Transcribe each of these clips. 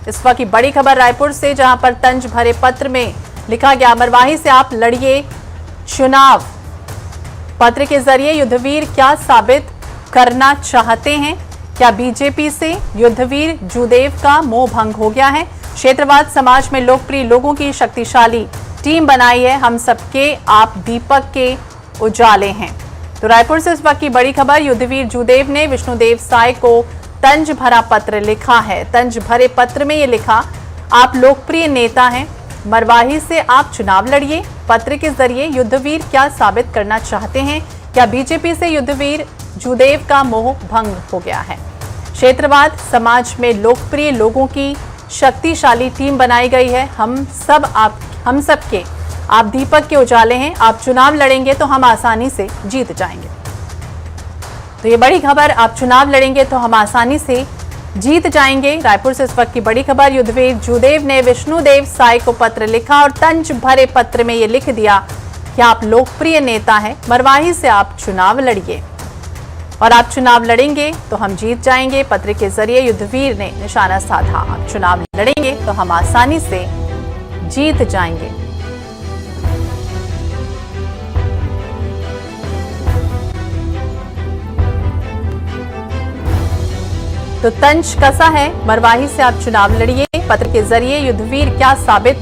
इस वक्त की बड़ी खबर रायपुर से, जहां पर तंज भरे पत्र में लिखा गया, मरवाही से आप लड़िए चुनाव। पत्र के जरिए युद्धवीर क्या साबित करना चाहते हैं? क्या बीजेपी से युद्धवीर जूदेव का मोह भंग हो गया है? क्षेत्रवाद समाज में लोकप्रिय लोगों की शक्तिशाली टीम बनाई है, हम सबके आप दीपक के उजाले हैं। तो रायपुर से इस वक्त की बड़ी खबर, युद्धवीर जूदेव ने विष्णुदेव साय को तंज भरा पत्र लिखा है। तंज भरे पत्र में ये लिखा, आप लोकप्रिय नेता हैं, मरवाही से आप चुनाव लड़िए। पत्र के जरिए युद्धवीर क्या साबित करना चाहते हैं? क्या बीजेपी से युद्धवीर जूदेव का मोह भंग हो गया है? क्षेत्रवाद समाज में लोकप्रिय लोगों की शक्तिशाली टीम बनाई गई है, हम सबके आप दीपक के उजाले हैं। आप चुनाव लड़ेंगे तो हम आसानी से जीत जाएंगे। तो ये बड़ी खबर, आप चुनाव लड़ेंगे तो हम आसानी से जीत जाएंगे। रायपुर से इस वक्त की बड़ी खबर, युद्धवीर जूदेव ने विष्णुदेव साय को पत्र लिखा और तंज भरे पत्र में ये लिख दिया कि आप लोकप्रिय नेता हैं, मरवाही से आप चुनाव लड़िए और आप चुनाव लड़ेंगे तो हम जीत जाएंगे। पत्र के जरिए युद्धवीर ने निशाना साधा, आप चुनाव लड़ेंगे तो हम आसानी से जीत जाएंगे। तो तंज कसा है, मरवाही से आप चुनाव लड़िए। पत्र के जरिए युद्धवीर क्या साबित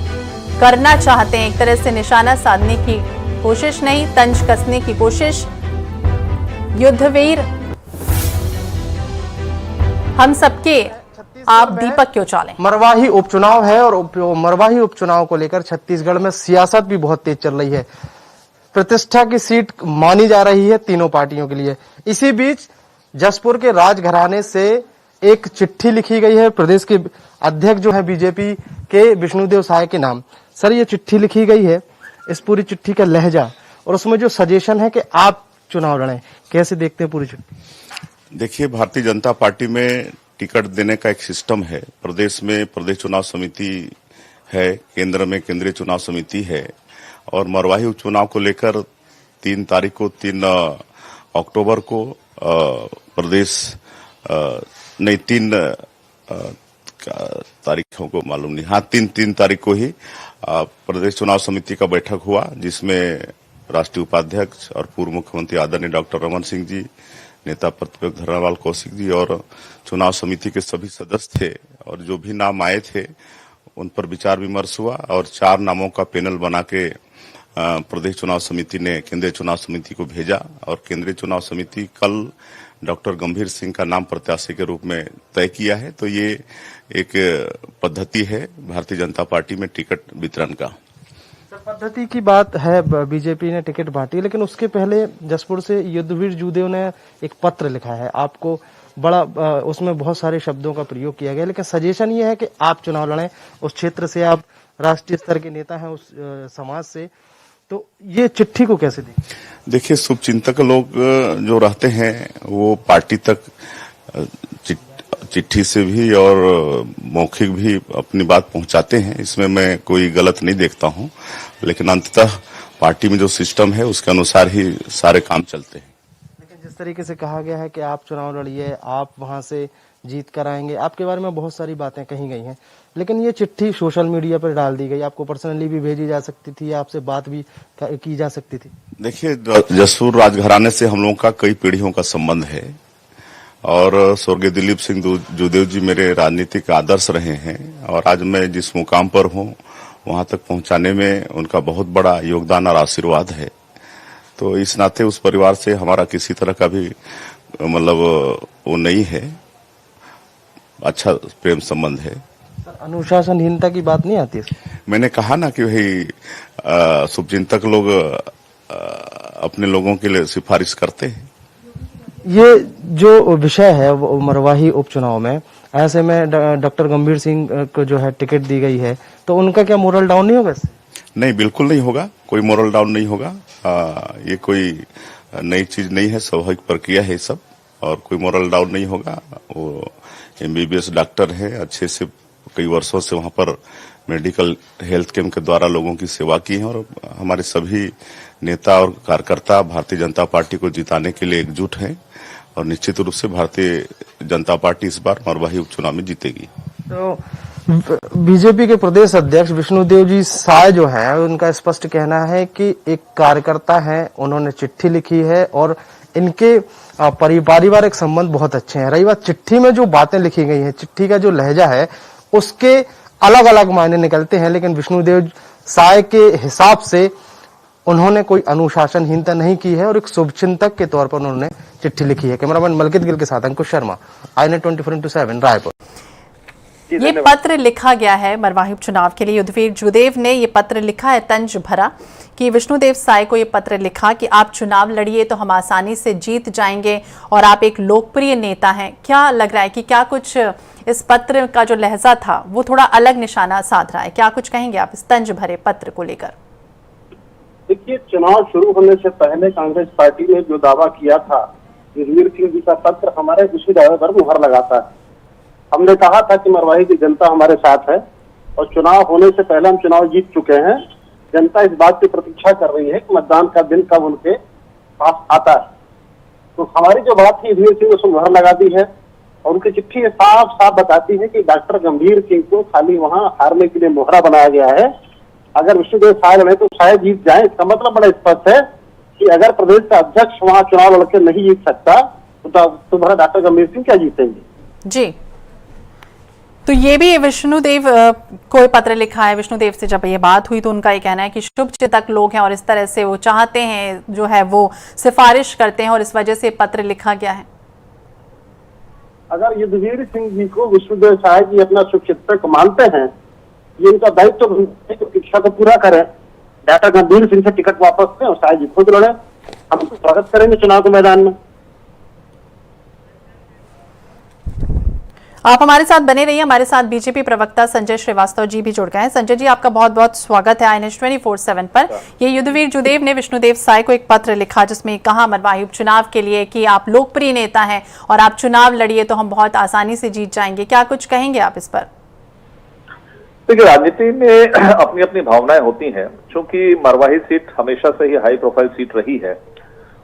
करना चाहते हैं? एक तरह से निशाना साधने की कोशिश नहीं, तंज कसने की कोशिश। युद्धवीर हम सबके आप दीपक के उजाले। मरवाही उपचुनाव है और मरवाही उपचुनाव को लेकर छत्तीसगढ़ में सियासत भी बहुत तेज चल रही है। प्रतिष्ठा की सीट मानी जा रही है तीनों पार्टियों के लिए। इसी बीच जसपुर के राजघराने से एक चिट्ठी लिखी गई है प्रदेश के अध्यक्ष जो है बीजेपी के विष्णुदेव साय के नाम। सर, ये चिट्ठी लिखी गई है, इस पूरी चिट्ठी का लहजा और उसमें जो सजेशन है कि आप चुनाव लड़ें, कैसे देखते हैं पूरी चिट्ठी? देखिए, भारतीय जनता पार्टी में टिकट देने का एक सिस्टम है। प्रदेश में प्रदेश चुनाव समिति है, केंद्र में केंद्रीय चुनाव समिति है और मरवाही उपचुनाव को लेकर 3 अक्टूबर को प्रदेश 3 तारीखों को मालूम नहीं, हाँ 3 तारीख को ही प्रदेश चुनाव समिति का बैठक हुआ, जिसमें राष्ट्रीय उपाध्यक्ष और पूर्व मुख्यमंत्री आदरणीय डॉक्टर रमन सिंह जी, नेता प्रतिपक्ष धरमलाल कौशिक जी और चुनाव समिति के सभी सदस्य थे और जो भी नाम आए थे उन पर विचार विमर्श हुआ और 4 नामों का पैनल बना के प्रदेश चुनाव समिति ने केंद्रीय चुनाव समिति को भेजा और केंद्रीय चुनाव समिति कल डॉक्टर गंभीर सिंह का नाम प्रत्याशी के रूप में तय किया है। तो ये एक पद्धति है भारतीय जनता पार्टी में टिकट वितरण का। पद्धति की बात है, बीजेपी ने टिकट बांटी, लेकिन उसके पहले जसपुर से युद्धवीर जूदेव ने एक पत्र लिखा है आपको, बड़ा उसमें बहुत सारे शब्दों का प्रयोग किया गया, लेकिन सजेशन ये है कि आप चुनाव लड़ें। उस क्षेत्र से आप राष्ट्रीय स्तर के नेता हैं, उस समाज से, तो ये चिट्ठी को कैसे देखिए, शुभचिंतक लोग जो रहते हैं वो पार्टी तक चिट्ठी से भी और मौखिक भी अपनी बात पहुंचाते हैं, इसमें मैं कोई गलत नहीं देखता हूं, लेकिन अंततः पार्टी में जो सिस्टम है उसके अनुसार ही सारे काम चलते हैं। लेकिन जिस तरीके से कहा गया है कि आप चुनाव लड़िए, आप वहां से जीत कर आएंगे, आपके बारे में बहुत सारी बातें कही गई हैं, लेकिन ये चिट्ठी सोशल मीडिया पर डाल दी गई, आपको पर्सनली भी भेजी जा सकती थी, आपसे बात भी की जा सकती थी। देखिए, जसपुर राजघराने से हम लोगों का कई पीढ़ियों का संबंध है और स्वर्गीय दिलीप सिंह जूदेव जी मेरे राजनीतिक आदर्श रहे हैं और आज मैं जिस मुकाम पर हूं वहां तक पहुंचाने में उनका बहुत बड़ा योगदान और आशीर्वाद है। तो इस नाते उस परिवार से हमारा किसी तरह का भी मतलब वो नहीं है, अच्छा प्रेम संबंध है। अनुशासनहीनता की बात नहीं आती? मैंने कहा ना कि भाई शुभचिंतक लोग अपने लोगों के लिए सिफारिश करते हैं। ये जो विषय है वो मरवाही उपचुनाव में, ऐसे में डॉक्टर गंभीर सिंह को जो है टिकट दी गई है, तो उनका क्या मोरल डाउन नहीं होगा? नहीं, बिल्कुल नहीं होगा, कोई मोरल डाउन नहीं होगा। ये कोई नई चीज नहीं है, स्वाभाविक प्रक्रिया है सब और कोई मोरल डाउन नहीं होगा। वो MBBS डॉक्टर है, अच्छे से कई वर्षों से वहां पर मेडिकल हेल्थ कैंप के द्वारा लोगों की सेवा की है और हमारे सभी नेता और कार्यकर्ता भारतीय जनता पार्टी को जिताने के लिए एकजुट हैं और निश्चित रूप से भारतीय जनता पार्टी इस बार मरवाही उपचुनाव में जीतेगी। तो बीजेपी के प्रदेश अध्यक्ष विष्णुदेव जी साय जो हैं, उनका स्पष्ट कहना है कि एक कार्यकर्ता हैं, उन्होंने चिट्ठी लिखी है और इनके पारिवारिक संबंध बहुत अच्छे हैं। रही बात चिट्ठी में जो बातें लिखी गई हैं, चिट्ठी का जो लहजा है उसके अलग अलग मायने निकलते हैं, लेकिन विष्णुदेव साय के हिसाब से उन्होंने कोई अनुशासनहीनता नहीं की है और एक शुभचिंतक के तौर पर उन्होंने चिट्ठी लिखी है। कैमरामैन मलकित गिल के साथ अंकुश शर्मा, INET 24/7 रायपुर। ये पत्र लिखा गया है मरवाही उपचुनाव के लिए। युद्धवीर जुदेव ने ये पत्र लिखा है, तंज भरा कि विष्णुदेव साय को ये पत्र लिखा कि आप चुनाव लड़िए तो हम आसानी से जीत जाएंगे और आप एक लोकप्रिय नेता हैं। क्या लग रहा है कि क्या कुछ इस पत्र का जो लहजा था वो थोड़ा अलग निशाना साध रहा है? क्या कुछ कहेंगे आप इस तंज भरे पत्र को लेकर? देखिए, चुनाव शुरू होने से पहले कांग्रेस पार्टी ने जो दावा किया था, युद्धवीर सिंह जी का पत्र हमारे उसी दावे पर मुहर लगाता है। हमने कहा था कि मरवाही की जनता हमारे साथ है और चुनाव होने से पहले हम चुनाव जीत चुके हैं। जनता इस बात की प्रतीक्षा कर रही है कि मतदान का दिन कब उनके पास आता है। तो हमारी जो बात थी, युद्धवीर सिंह उसको मुहर लगा दी है और उनकी चिट्ठी साफ साफ बताती है कि डॉक्टर गंभीर सिंह को खाली वहां हारने के लिए मोहरा बनाया गया है। अगर विष्णुदेव साय लड़े तो शायद जीत जाए। इसका मतलब बड़ा स्पष्ट है कि अगर प्रदेश का अध्यक्ष वहां चुनाव लड़कर नहीं जीत सकता तो तुम्हारा डॉक्टर गंभीर सिंह क्या जीतेंगे? जी, तो ये भी विष्णुदेव को पत्र लिखा है। विष्णुदेव से जब ये बात हुई तो उनका ये कहना है कि शुभचिंतक लोग हैं और इस तरह से वो चाहते हैं, जो है वो सिफारिश करते हैं और इस वजह से पत्र लिखा गया है। अगर युद्धवीर सिंह जी को विष्णुदेव साय जी अपना शुभचिंतक मानते हैं, ये उनका दायित्व तो इच्छा को पूरा करें। डॉक्टर गंभीर सिंह से टिकट वापस लें और साय जी खुद लड़े। हम स्वागत करेंगे चुनाव के मैदान में। आप हमारे साथ बने रहिए। हमारे साथ बीजेपी प्रवक्ता संजय श्रीवास्तव जी भी जुड़ गए हैं। संजय जी, आपका बहुत बहुत स्वागत है INET 24/7 पर। ये युद्धवीर जुदेव ने विष्णुदेव साय को एक पत्र लिखा जिसमें कहा मरवाही उपचुनाव के लिए कि आप लोकप्रिय नेता हैं और आप चुनाव लड़िए तो हम बहुत आसानी से जीत जाएंगे। क्या कुछ कहेंगे आप इस पर? देखिए, राजनीति में अपनी अपनी भावनाएं होती हैं। चूंकि मरवाही सीट हमेशा से ही हाई प्रोफाइल सीट रही है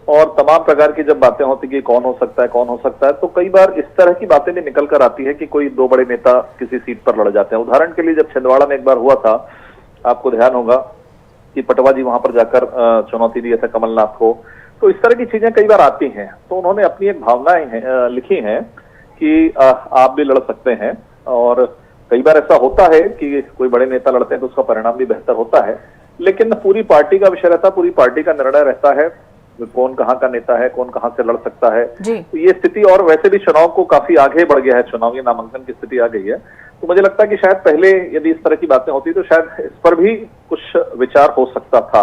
और तमाम प्रकार की जब बातें होती कि कौन हो सकता है, तो कई बार इस तरह की बातें भी निकल कर आती है कि कोई दो बड़े नेता किसी सीट पर लड़ जाते हैं। उदाहरण के लिए जब छिंदवाड़ा में एक बार हुआ था, आपको ध्यान होगा कि पटवा जी वहां पर जाकर चुनौती दी था कमलनाथ को। तो इस तरह की चीजें कई बार आती हैं। तो उन्होंने अपनी एक भावनाएं लिखी हैं कि आप भी लड़ सकते हैं और कई बार ऐसा होता है कि कोई बड़े नेता लड़ते हैं तो उसका परिणाम भी बेहतर होता है, लेकिन पूरी पार्टी का विषय रहता है, पूरी पार्टी का निर्णय रहता है कौन कहाँ का नेता है, कौन कहाँ से लड़ सकता है। तो ये स्थिति, और वैसे भी चुनाव को काफी आगे बढ़ गया है, चुनावी नामांकन की स्थिति आ गई है। तो मुझे लगता है कि शायद पहले यदि इस तरह की बातें होती तो शायद इस पर भी कुछ विचार हो सकता था।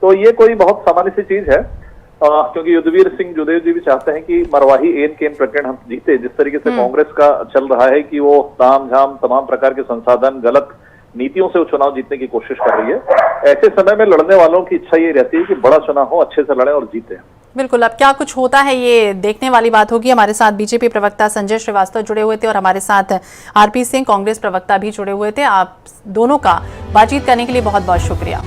तो ये कोई बहुत सामान्य सी चीज है, क्योंकि युद्धवीर सिंह जुदेव जी भी चाहते हैं कि मरवाही एन केन प्रकरण हम जीते। जिस तरीके से कांग्रेस का चल रहा है कि वो ताम झाम तमाम प्रकार के संसाधन, गलत नीतियों से वो चुनाव जीतने की कोशिश कर रही है, ऐसे समय में लड़ने वालों की इच्छा ये रहती है कि बड़ा चुनाव हो, अच्छे से लड़े और जीते। बिल्कुल, अब क्या कुछ होता है ये देखने वाली बात होगी। हमारे साथ बीजेपी प्रवक्ता संजय श्रीवास्तव जुड़े हुए थे और हमारे साथ RP सिंह कांग्रेस प्रवक्ता भी जुड़े हुए थे। आप दोनों का बातचीत करने के लिए बहुत बहुत शुक्रिया।